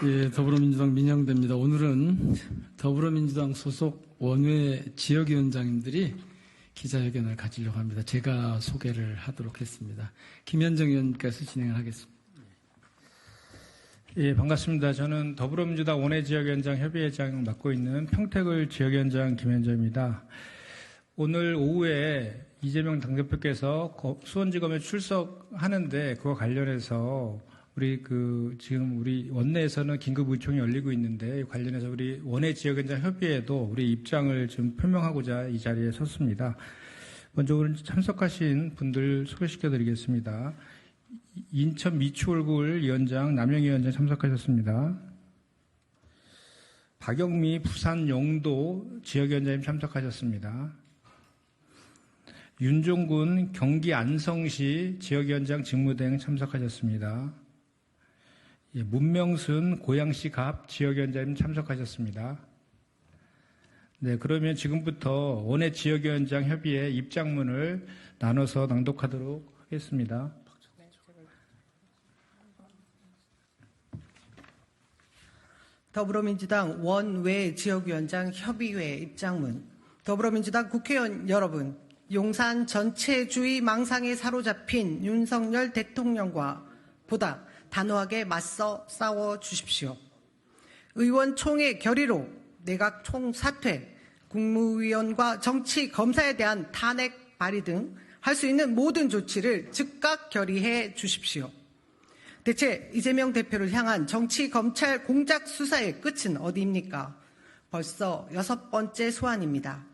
예, 더불어민주당 민영대입니다. 오늘은 더불어민주당 소속 원외 지역위원장님들이 기자회견을 가지려고 합니다. 제가 소개를 하도록 했습니다. 김현정 의원님께서 진행을 하겠습니다. 예, 반갑습니다. 저는 더불어민주당 원외 지역위원장 협의회장을 맡고 있는 평택을 지역위원장 김현정입니다. 오늘 오후에 이재명 당대표께서 수원지검에 출석하는데 그와 관련해서 지금 우리 원내에서는 긴급 의총이 열리고 있는데 관련해서 우리 원외 지역위원장 협의회도 우리 입장을 좀 표명하고자 이 자리에 섰습니다. 먼저 오늘 참석하신 분들 소개시켜 드리겠습니다. 인천 미추홀굴 위원장, 남영희 위원장 참석하셨습니다. 박영미 부산 영도 지역위원장님 참석하셨습니다. 윤종군 경기 안성시 지역위원장 직무대행 참석하셨습니다. 예, 문명순 고양시 갑 지역위원장님 참석하셨습니다. 네, 그러면 지금부터 원외 지역위원장 협의회 입장문을 나눠서 낭독하도록 하겠습니다. 더불어민주당 원외 지역위원장 협의회 입장문. 더불어민주당 국회의원 여러분, 용산 전체주의 망상에 사로잡힌 윤석열 대통령과 보다 단호하게 맞서 싸워주십시오. 의원총회 결의로 내각 총사퇴, 국무위원과 정치검사에 대한 탄핵 발의 등 할 수 있는 모든 조치를 즉각 결의해 주십시오. 대체 이재명 대표를 향한 정치검찰 공작 수사의 끝은 어디입니까? 벌써 6번째 소환입니다.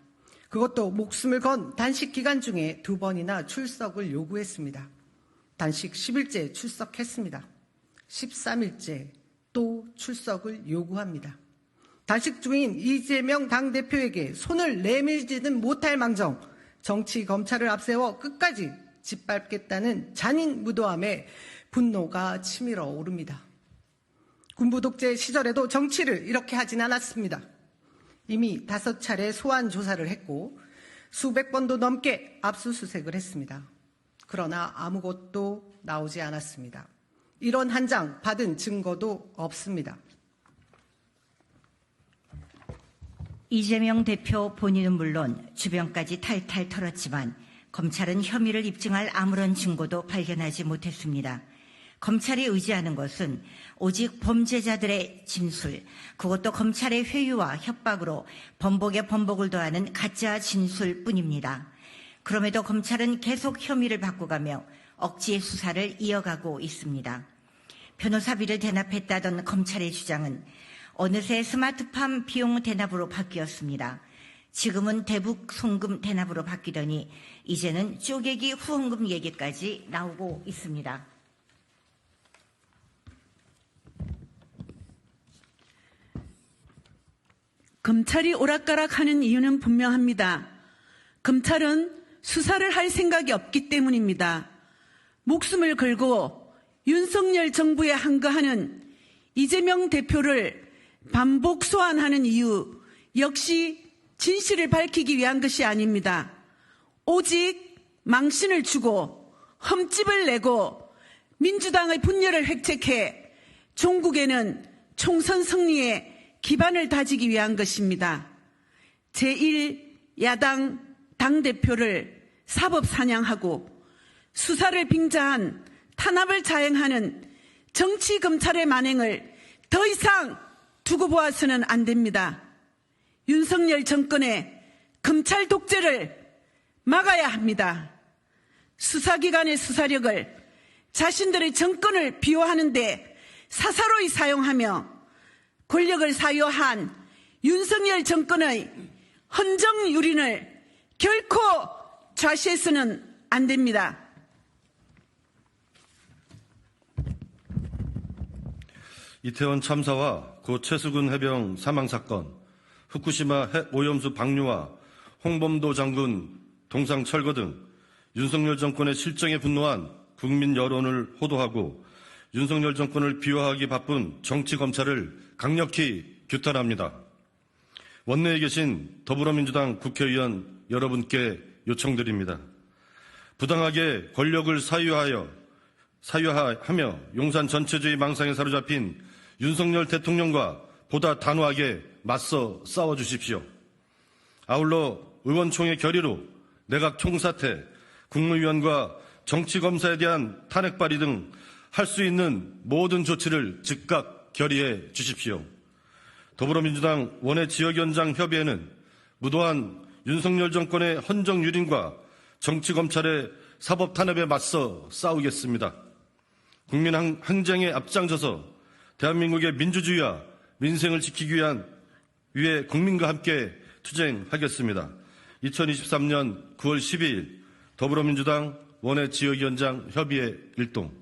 그것도 목숨을 건 단식 기간 중에 2번이나 출석을 요구했습니다. 단식 10일째 출석했습니다. 13일째 또 출석을 요구합니다. 단식 중인 이재명 당대표에게 손을 내밀지는 못할 망정 정치검찰을 앞세워 끝까지 짓밟겠다는 잔인무도함에 분노가 치밀어 오릅니다. 군부 독재 시절에도 정치를 이렇게 하진 않았습니다. 이미 5차례 소환 조사를 했고 수백 번도 넘게 압수수색을 했습니다. 그러나 아무것도 나오지 않았습니다. 이런 한 장 받은 증거도 없습니다. 이재명 대표 본인은 물론 주변까지 탈탈 털었지만 검찰은 혐의를 입증할 아무런 증거도 발견하지 못했습니다. 검찰이 의지하는 것은 오직 범죄자들의 진술, 그것도 검찰의 회유와 협박으로 번복에 번복을 더하는 가짜 진술뿐입니다. 그럼에도 검찰은 계속 혐의를 바꿔가며 억지의 수사를 이어가고 있습니다. 변호사비를 대납했다던 검찰의 주장은 어느새 스마트팜 비용 대납으로 바뀌었습니다. 지금은 대북 송금 대납으로 바뀌더니 이제는 쪼개기 후원금 얘기까지 나오고 있습니다. 검찰이 오락가락하는 이유는 분명합니다. 검찰은 수사를 할 생각이 없기 때문입니다. 목숨을 걸고 윤석열 정부에 항거하는 이재명 대표를 반복 소환하는 이유 역시 진실을 밝히기 위한 것이 아닙니다. 오직 망신을 주고 흠집을 내고 민주당의 분열을 획책해 종국에는 총선 승리에 기반을 다지기 위한 것입니다. 제1야당 당대표를 사법사냥하고 수사를 빙자한 탄압을 자행하는 정치검찰의 만행을 더 이상 두고 보아서는 안 됩니다. 윤석열 정권의 검찰 독재를 막아야 합니다. 수사기관의 수사력을 자신들의 정권을 비호하는 데 사사로이 사용하며 권력을 사유한 윤석열 정권의 헌정유린을 결코 좌시해서는 안 됩니다. 이태원 참사와 고 최수근 해병 사망사건, 후쿠시마 핵 오염수 방류와 홍범도 장군 동상 철거 등 윤석열 정권의 실정에 분노한 국민 여론을 호도하고 윤석열 정권을 비호하기 바쁜 정치검찰을 강력히 규탄합니다. 원내에 계신 더불어민주당 국회의원 여러분께 요청드립니다. 부당하게 권력을 사유하며 용산 전체주의 망상에 사로잡힌 윤석열 대통령과 보다 단호하게 맞서 싸워주십시오. 아울러 의원총회 결의로 내각 총사퇴, 국무위원과 정치검사에 대한 탄핵 발의 등 할 수 있는 모든 조치를 즉각 결의해 주십시오. 더불어민주당 원외 지역위원장 협의회는 무도한 윤석열 정권의 헌정유린과 정치검찰의 사법 탄압에 맞서 싸우겠습니다. 국민 항쟁에 앞장서서 대한민국의 민주주의와 민생을 지키기 위해 국민과 함께 투쟁하겠습니다. 2023년 9월 12일 더불어민주당 원외 지역위원장 협의회 일동